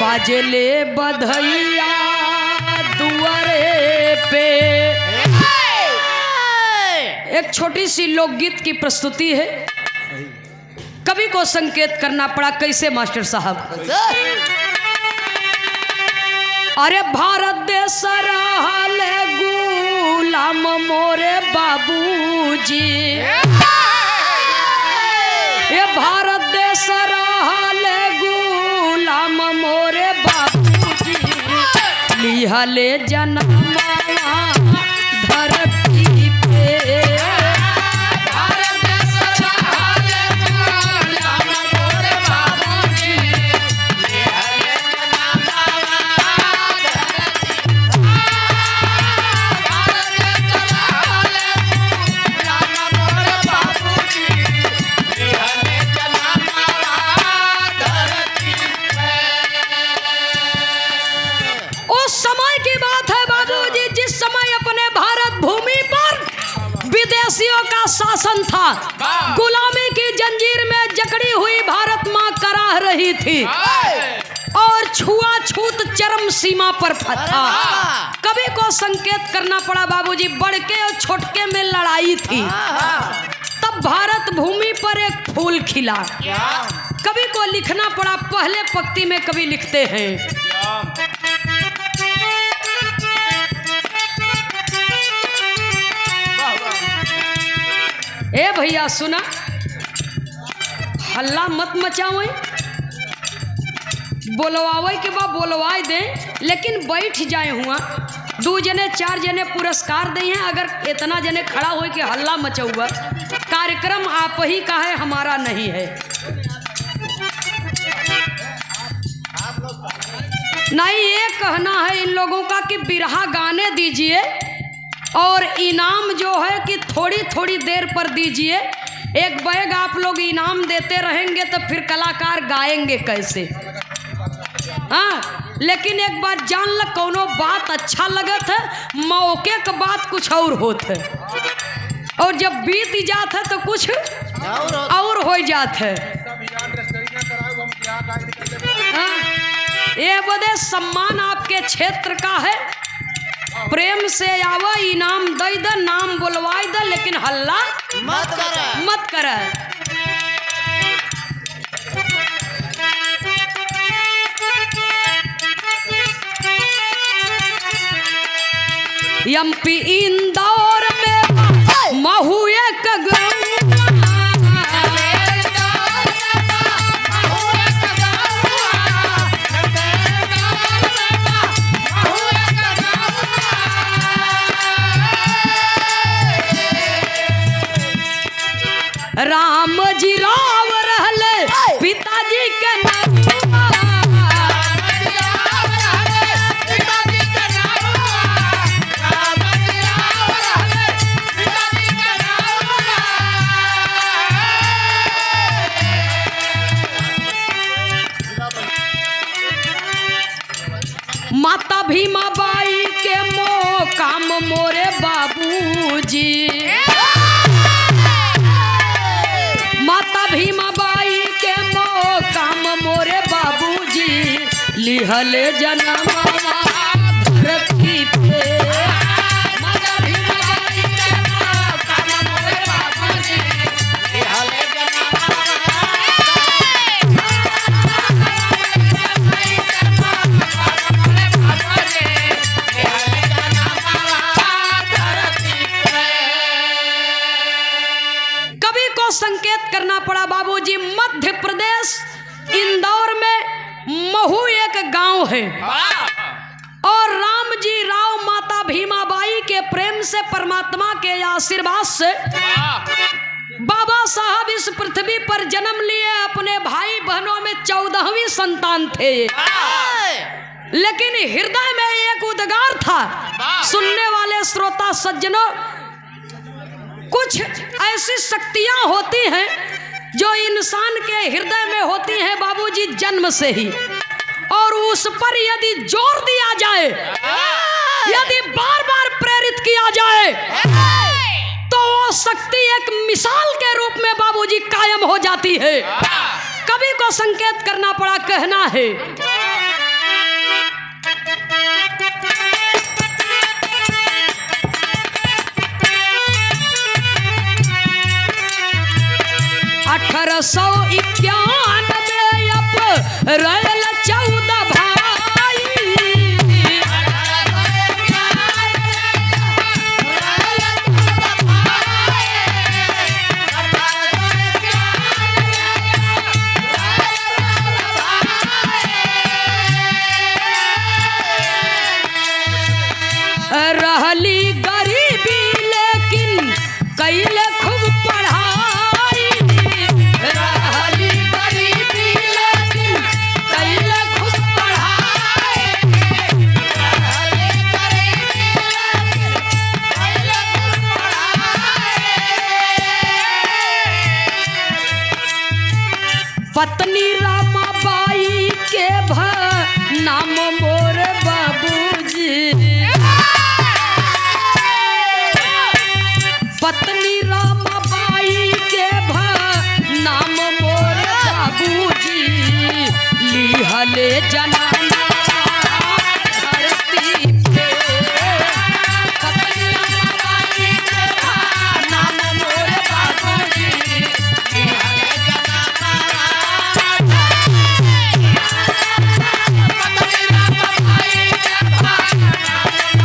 बाजले बधैया दुआरे पे। एक छोटी सी लोकगीत की प्रस्तुति है। कवि को संकेत करना पड़ा कैसे मास्टर साहब। अरे भारत देश रहले गुलाम मोरे बाबूजी, ये भारत देश रहले गुलाम मोरे बाबूजी, लिहले जनमवा धरती पे। भारत देश रहले गुलाम मोरे बाबूजी, लिहले जनमवा का शासन था। गुलामी की जंजीर में जकड़ी हुई भारत मां कराह रही थी और छुआछूत चरम सीमा पर था। कवि को संकेत करना पड़ा बाबूजी, बड़के और छोटके में लड़ाई थी। तब भारत भूमि पर एक फूल खिला। कवि को लिखना पड़ा। पहले पंक्ति में कवि लिखते हैं, ए भैया सुना, हल्ला मत मचावे, बोलवावे के बाद बोलवाए दें, लेकिन बैठ जाए हुआ। 2 जने 4 जने पुरस्कार दे हैं। अगर इतना जने खड़ा हो कि हल्ला मचौआ, कार्यक्रम आप ही का है, हमारा नहीं है। नहीं, ये कहना है इन लोगों का कि बिरहा गाने दीजिए और इनाम जो है कि थोड़ी थोड़ी देर पर दीजिए। एक बैग आप लोग इनाम देते रहेंगे तो फिर कलाकार गाएंगे कैसे? हाँ, लेकिन एक बात जान ल, कोनो बात अच्छा लगत है, मौके का बात कुछ और होत है, और जब बीत जात है तो कुछ और हो जात है। हाँ, ये बदे सम्मान आपके क्षेत्र का है, प्रेम से आवा, इनाम दे द, नाम बुलवाई द, लेकिन हल्ला मत कर। एमपी इंदौर में महू एक राम जी राव रहले पिताजी के नाम। माता भीमा बाई के मोकाम मोरे बाबूजी, माता भीमा बाई के मोकाम मोरे बाबूजी, लिहले जनमवा धरती पे। माता भीमा बाई के मोकाम मोरे बाबूजी, लिहले संकेत करना पड़ा बाबूजी। मध्य प्रदेश इंदौर में महू एक गांव है और राम जी राव माता भीमाबाई के प्रेम से, परमात्मा के आशीर्वाद से बाबा साहब इस पृथ्वी पर जन्म लिए। अपने भाई बहनों में 14वीं संतान थे, लेकिन हृदय में एक उद्गार था। सुनने वाले श्रोता सज्जनों, कुछ ऐसी शक्तियां होती हैं जो इंसान के हृदय में होती हैं बाबूजी जन्म से ही, और उस पर यदि जोर दिया जाए, यदि बार बार प्रेरित किया जाए, तो वो शक्ति एक मिसाल के रूप में बाबूजी कायम हो जाती है। कवि को संकेत करना पड़ा, कहना है 1891 अप्रैल 14 भाई। रहली गरीबी लेकिन कैले खूब पढ़ाई। रहली गरीबी लेकिन कैले खूब पढ़ाई। रहली गरीबी लेकिन कैले खूब पढ़ाई। पत्नी रामाबाई के नाम मोर बाबूजी। पत्नी रामाबाई के नाम मोर बाबूजी। लिहले जनाना धरती पे। पत्नी रामाबाई के नाम मोर बाबूजी। लिहले जनाना पत्नी रामाबाई के नाम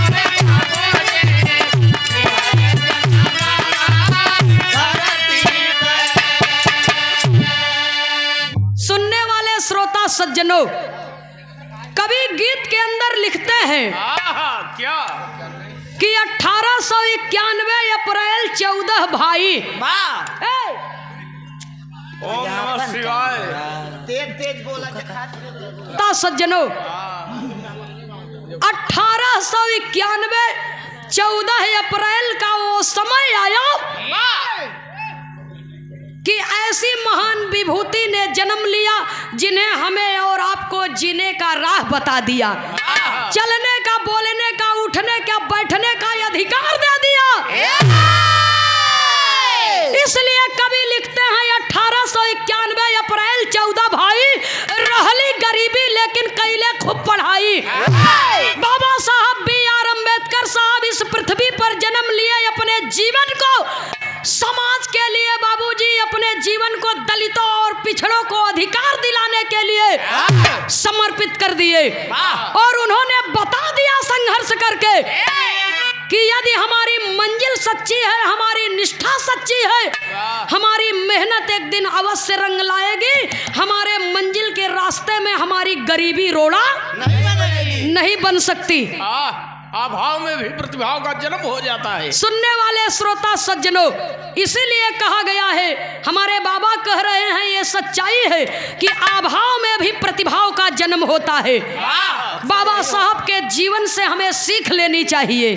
मोर बाबूजी। सुनने वाले श्रोता सज्जनों, कवि गीत के अंदर लिखते हैं क्या कि 1891 अप्रैल 14 भाई। ओम नमः शिवाय। तेज बोला श्रोता सज्जनों, 1891 14 अप्रैल का वो समय आया कि ऐसी महान विभूति ने जन्म लिया जिन्हें हमें और आपको जीने का राह बता दिया, चलने का, बोलने का, उठने का, बैठने का अधिकार दे दिया। इसलिए कवि लिखते हैं 1891 अप्रैल 14 भाई। रहली गरीबी लेकिन कैले खूब पढ़ाई। बाबा साहब B.R. अम्बेडकर साहब इस पृथ्वी पर जन्म लिए अपने जीवन को समाज के लिए, बाबूजी अपने जीवन को दलितों और पिछड़ों को अधिकार दिलाने के लिए समर्पित कर दिए। और उन्होंने बता दिया संघर्ष करके कि यदि हमारी मंजिल सच्ची है, हमारी निष्ठा सच्ची है, हमारी मेहनत एक दिन अवश्य रंग लाएगी। हमारे मंजिल के रास्ते में हमारी गरीबी रोड़ा नहीं बन सकती। अभाव में भी प्रतिभाव का जन्म हो जाता है। सुनने वाले श्रोता सज्जनों, इसीलिए कहा गया है, हमारे बाबा कह रहे हैं, ये सच्चाई है कि अभाव में भी प्रतिभाव का जन्म होता है। बाबा साहब के जीवन से हमें सीख लेनी चाहिए।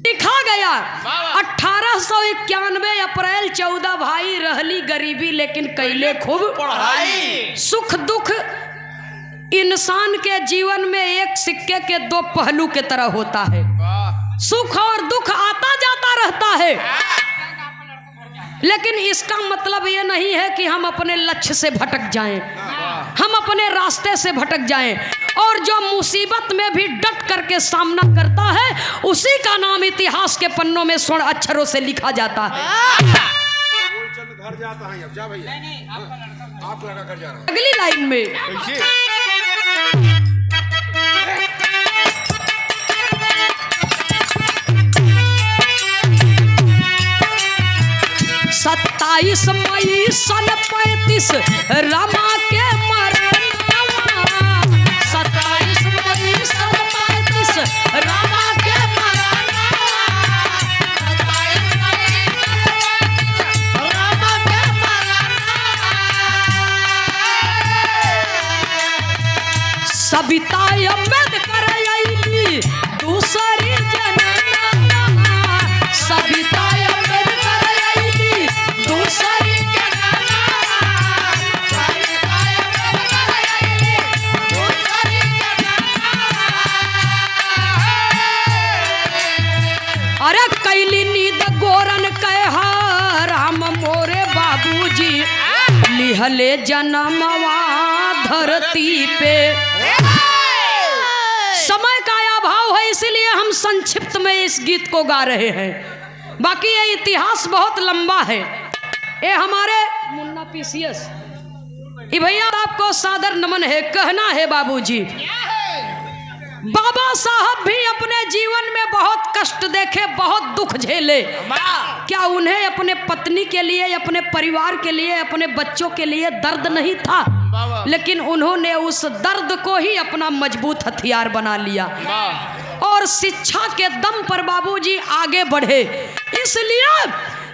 लिखा गया 1891 अप्रैल 14 भाई। रहली गरीबी लेकिन कैले खूब पढ़ाई। सुख दुख इंसान के जीवन में एक सिक्के के दो पहलू के तरह होता है। सुख और दुख आता जाता रहता है, लेकिन इसका मतलब ये नहीं है कि हम अपने लक्ष्य से भटक जाएं, हम अपने रास्ते से भटक जाएं। और जो मुसीबत में भी डट करके सामना करता है, उसी का नाम इतिहास के पन्नों में स्वर्ण अक्षरों से लिखा जाता है। घर जाता है अब जा भैया। आप लड़का घर जा रहा है। अगली लाइन में कैसे? 27 मई सन 35 रमा के मरनवा। 27 मई सन 35 रमा के मरनवा। 27 मई रमा के मरनवा। सविता अम्बेडकर आईली दूसरी जनगणना। सविता अम्बेडकर आईली दूसरी जनगणना। सविता अम्बेडकर आईली दूसरी जनगणना। अरे कैली नींद गोरन कहा राम मोरे बाबूजी। लिहले जन्मवा धरती पे। समय का अभाव है, इसलिए हम संक्षिप्त में इस गीत को गा रहे हैं। बाकी ये इतिहास बहुत लंबा है। ये हमारे मुन्ना पीसीएस ये भैया आपको सादर नमन है, कहना है बाबूजी। बाबा साहब भी अपने जीवन में बहुत कष्ट देखे, बहुत दुख झेले। क्या उन्हें अपने पत्नी के लिए, अपने परिवार के लिए, अपने बच्चों के लिए दर्द नहीं था? लेकिन उन्होंने उस दर्द को ही अपना मजबूत हथियार बना लिया और शिक्षा के दम पर बाबूजी आगे बढ़े। इसलिए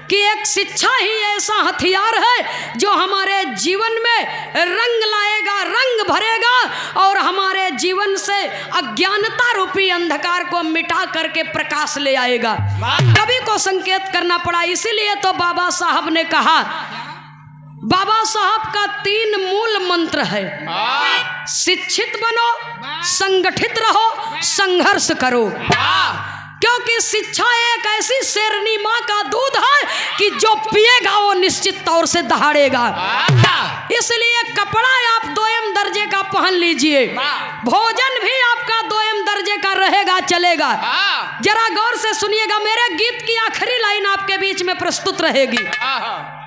कि एक शिक्षा ही ऐसा हथियार है जो हमारे जीवन में रंग लाएगा, रंग भरेगा और हमारे जीवन से अज्ञानता रूपी अंधकार को मिटा करके प्रकाश ले आएगा। कवि को संकेत करना पड़ा, इसीलिए तो बाबा साहब ने कहा, बाबा साहब का 3 मूल मंत्र है, शिक्षित बनो, संगठित रहो, संघर्ष करो। क्योंकि शिक्षा एक ऐसी शेरनी माँ का दूध है कि जो पिएगा वो निश्चित तौर से दहाड़ेगा। इसलिए कपड़ा आप 2 दर्जे का पहन लीजिए, भोजन भी आपका 2 दर्जे का रहेगा, चलेगा। जरा गौर से सुनिएगा, मेरे गीत की आखिरी लाइन आपके बीच में प्रस्तुत रहेगी।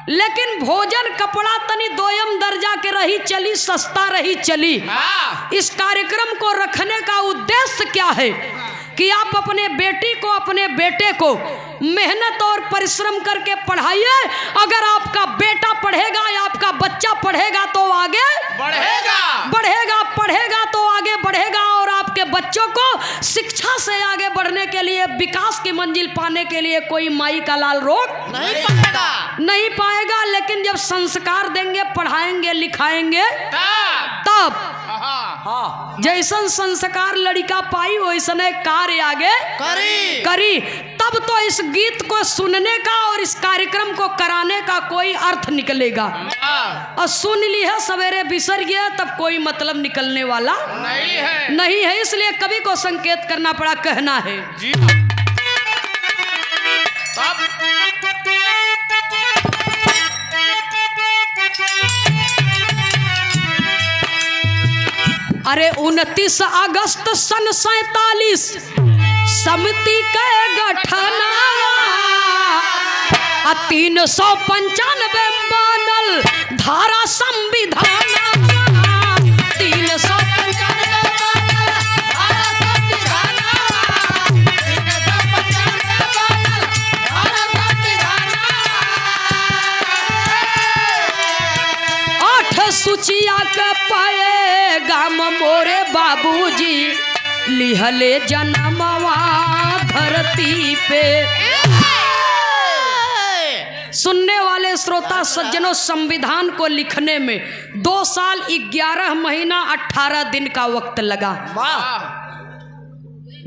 लेकिन भोजन कपड़ा तनी 2 दर्जा के रही चली, सस्ता रही चली। इस कार्यक्रम को रखने का उद्देश्य क्या है कि आप अपने बेटी को, अपने बेटे को मेहनत और परिश्रम करके पढ़ाइए। अगर आपका बेटा पढ़ेगा या आपका बच्चा पढ़ेगा तो आगे बढ़ेगा, पढ़ेगा तो आगे बढ़ेगा। और आपके बच्चों को शिक्षा से आगे बढ़ने के लिए, विकास की मंजिल पाने के लिए कोई माई का लाल रोक नहीं पाएगा। लेकिन जब संस्कार देंगे, पढ़ाएंगे, लिखाएंगे, तब जैसन संस्कार लड़का पाई वैसने कार्य आगे करी। तब तो इस गीत को सुनने का और इस कार्यक्रम को कराने का कोई अर्थ निकलेगा। और सुन ली है, सवेरे बिसर गया, तब कोई मतलब निकलने वाला नहीं है। इसलिए कवि को संकेत करना पड़ा, कहना है जी। अरे 29 अगस्त सन 47 समिति के गठन, 395 बनल धारा संविधान, 395 सुचिया के पाए गाम मोरे बाबूजी लिहले जन्मवा धरती पे। सुनने वाले श्रोता सज्जनों, संविधान को लिखने में 2 साल 11 महीना 18 दिन का वक्त लगा।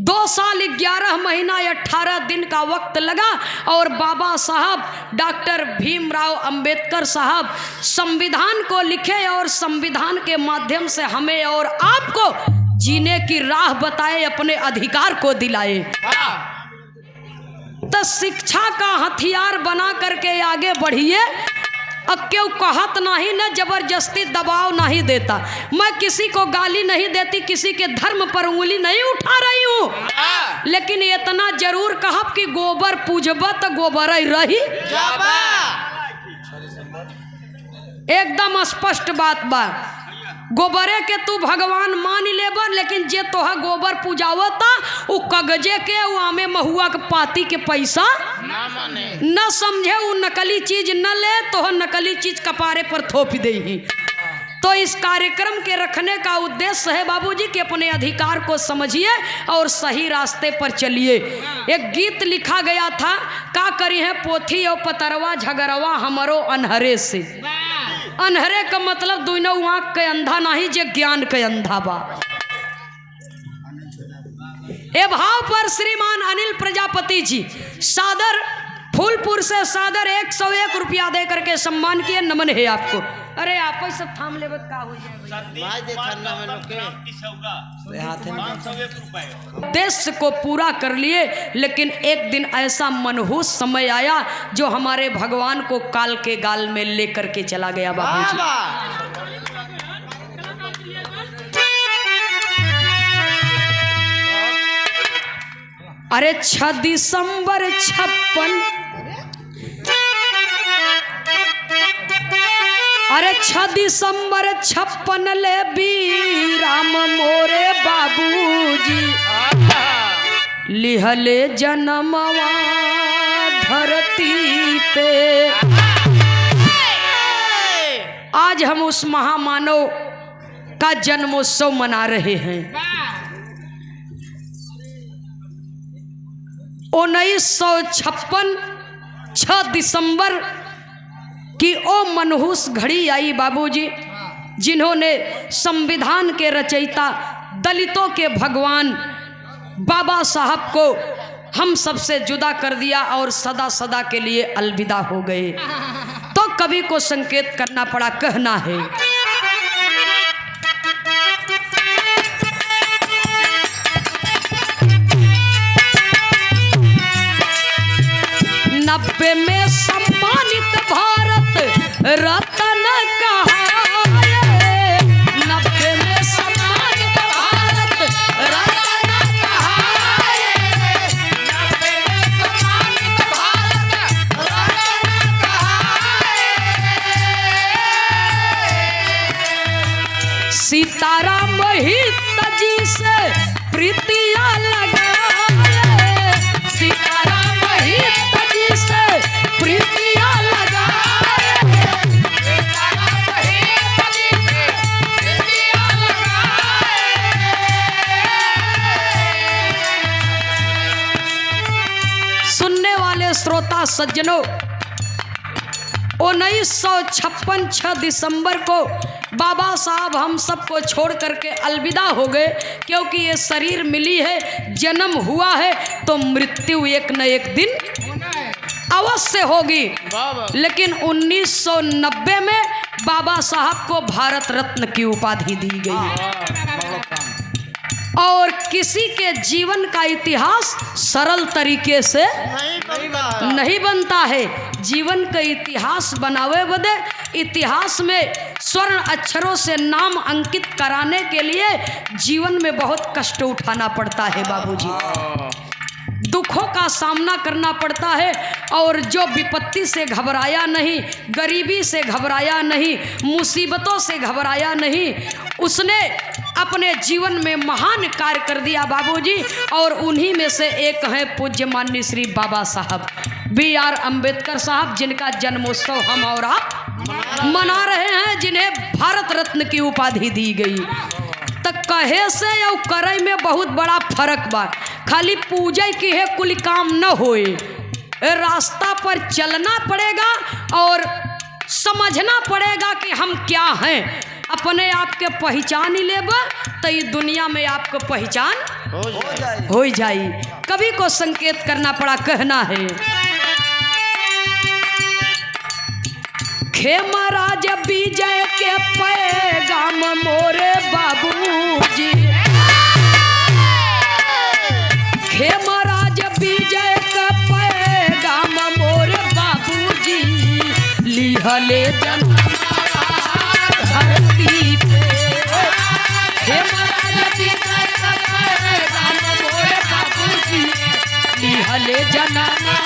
2 साल 11 महीना 18 दिन का वक्त लगा और बाबा साहब डॉक्टर भीमराव अंबेडकर साहब संविधान को लिखे और संविधान के माध्यम से हमें और आपको जीने की राह बताए, अपने अधिकार को दिलाए। तो शिक्षा का हथियार बना करके आगे बढ़िए। अब क्यों कहत नहीं न, जबरदस्ती दबाव नहीं देता। मैं किसी को गाली नहीं देती, किसी के धर्म पर उंगली नहीं उठा रही हूँ, लेकिन इतना जरूर कहब कि गोबर पूजब तो गोबर रही। एकदम स्पष्ट बात बा, गोबरे के तू भगवान मान लेबर, लेकिन जे तोहा गोबर पूजावता उ कगजे के, उ आमे महुआ के पाती के पैसा न समझे, उ नकली चीज न ले, तो नकली चीज कपारे पर थोप दे ही। तो इस कार्यक्रम के रखने का उद्देश्य है बाबूजी कि अपने अधिकार को समझिए और सही रास्ते पर चलिए। एक गीत लिखा गया था, का करी है पोथी और पतरवा झगड़वा हमरो अनहरे से। अनहरे का मतलब दुनो आँख के अंधा नहीं, जे ज्ञान के अंधा बा। ए भाव पर श्रीमान अनिल प्रजापति जी सादर फूलपुर से सादर 101 रुपया दे करके सम्मान किए। नमन है आपको। अरे आप ही सब थाम लेवत का हो जाए। देश को पूरा कर लिए, लेकिन एक दिन ऐसा मनहूस समय आया जो हमारे भगवान को काल के गाल में लेकर के चला गया बाबूजी। अरे 6 दिसंबर 56 अरे 6 दिसंबर 56 ले राम मोरे बाबूजी लिहले जन्मवा धरती पे। आज हम उस महामानव का जन्मोत्सव मना रहे हैं। 1956 6 दिसंबर की ओ मनहूस घड़ी आई बाबूजी, जिन्होंने संविधान के रचयिता, दलितों के भगवान बाबा साहब को हम सबसे जुदा कर दिया और सदा सदा के लिए अलविदा हो गए। तो कवि को संकेत करना पड़ा, कहना है 90 में सम्मानित भारत रत्न कहाए। 90 में सम्मानित भारत रत्न कहाए। 90 में सम्मानित भारत रत्न कहाए। सीताराम मोहित जी से प्रीतियां लगाए। सीताराम मोहित से प्रीतियां लगाए। सीताराम मोहित जी से प्रीतियां लगाए। सुनने वाले श्रोता सज्जनों, 1956 6 दिसंबर को बाबा साहब हम सबको छोड़ करके अलविदा हो गए, क्योंकि ये शरीर मिली है, जन्म हुआ है तो मृत्यु एक न एक दिन अवश्य होगी। लेकिन 1990 में बाबा साहब को भारत रत्न की उपाधि दी गई। और किसी के जीवन का इतिहास सरल तरीके से नहीं बनता है। जीवन का इतिहास बनावे बदे इतिहास में स्वर्ण अक्षरों से नाम अंकित कराने के लिए जीवन में बहुत कष्ट उठाना पड़ता है बाबूजी, दुखों का सामना करना पड़ता है। और जो विपत्ति से घबराया नहीं, गरीबी से घबराया नहीं, मुसीबतों से घबराया नहीं, उसने अपने जीवन में महान कार्य कर दिया बाबूजी। और उन्हीं में से एक हैं पूज्य माननीय श्री बाबा साहब BR अम्बेडकर साहब, जिनका जन्मोत्सव हम और आप मना रहे हैं, जिन्हें भारत रत्न की उपाधि दी गई। तक कहे से और करे में बहुत बड़ा फर्क बा। खाली पूजा की है कुल काम न होए, रास्ता पर चलना पड़ेगा और समझना पड़ेगा कि हम क्या हैं। अपने आप के पहचान ही लेबा तो ये दुनिया में आपको पहचान हो जाई। कवि को संकेत करना पड़ा, कहना है खेमराज विजय के पैगाम मोरे बाबूजी। खेमराज विजय के पैगाम मोरे बाबूजी लिहले धरती पे। खेमराज विजय के पैगाम मोरे बाबूजी लिहले धरती।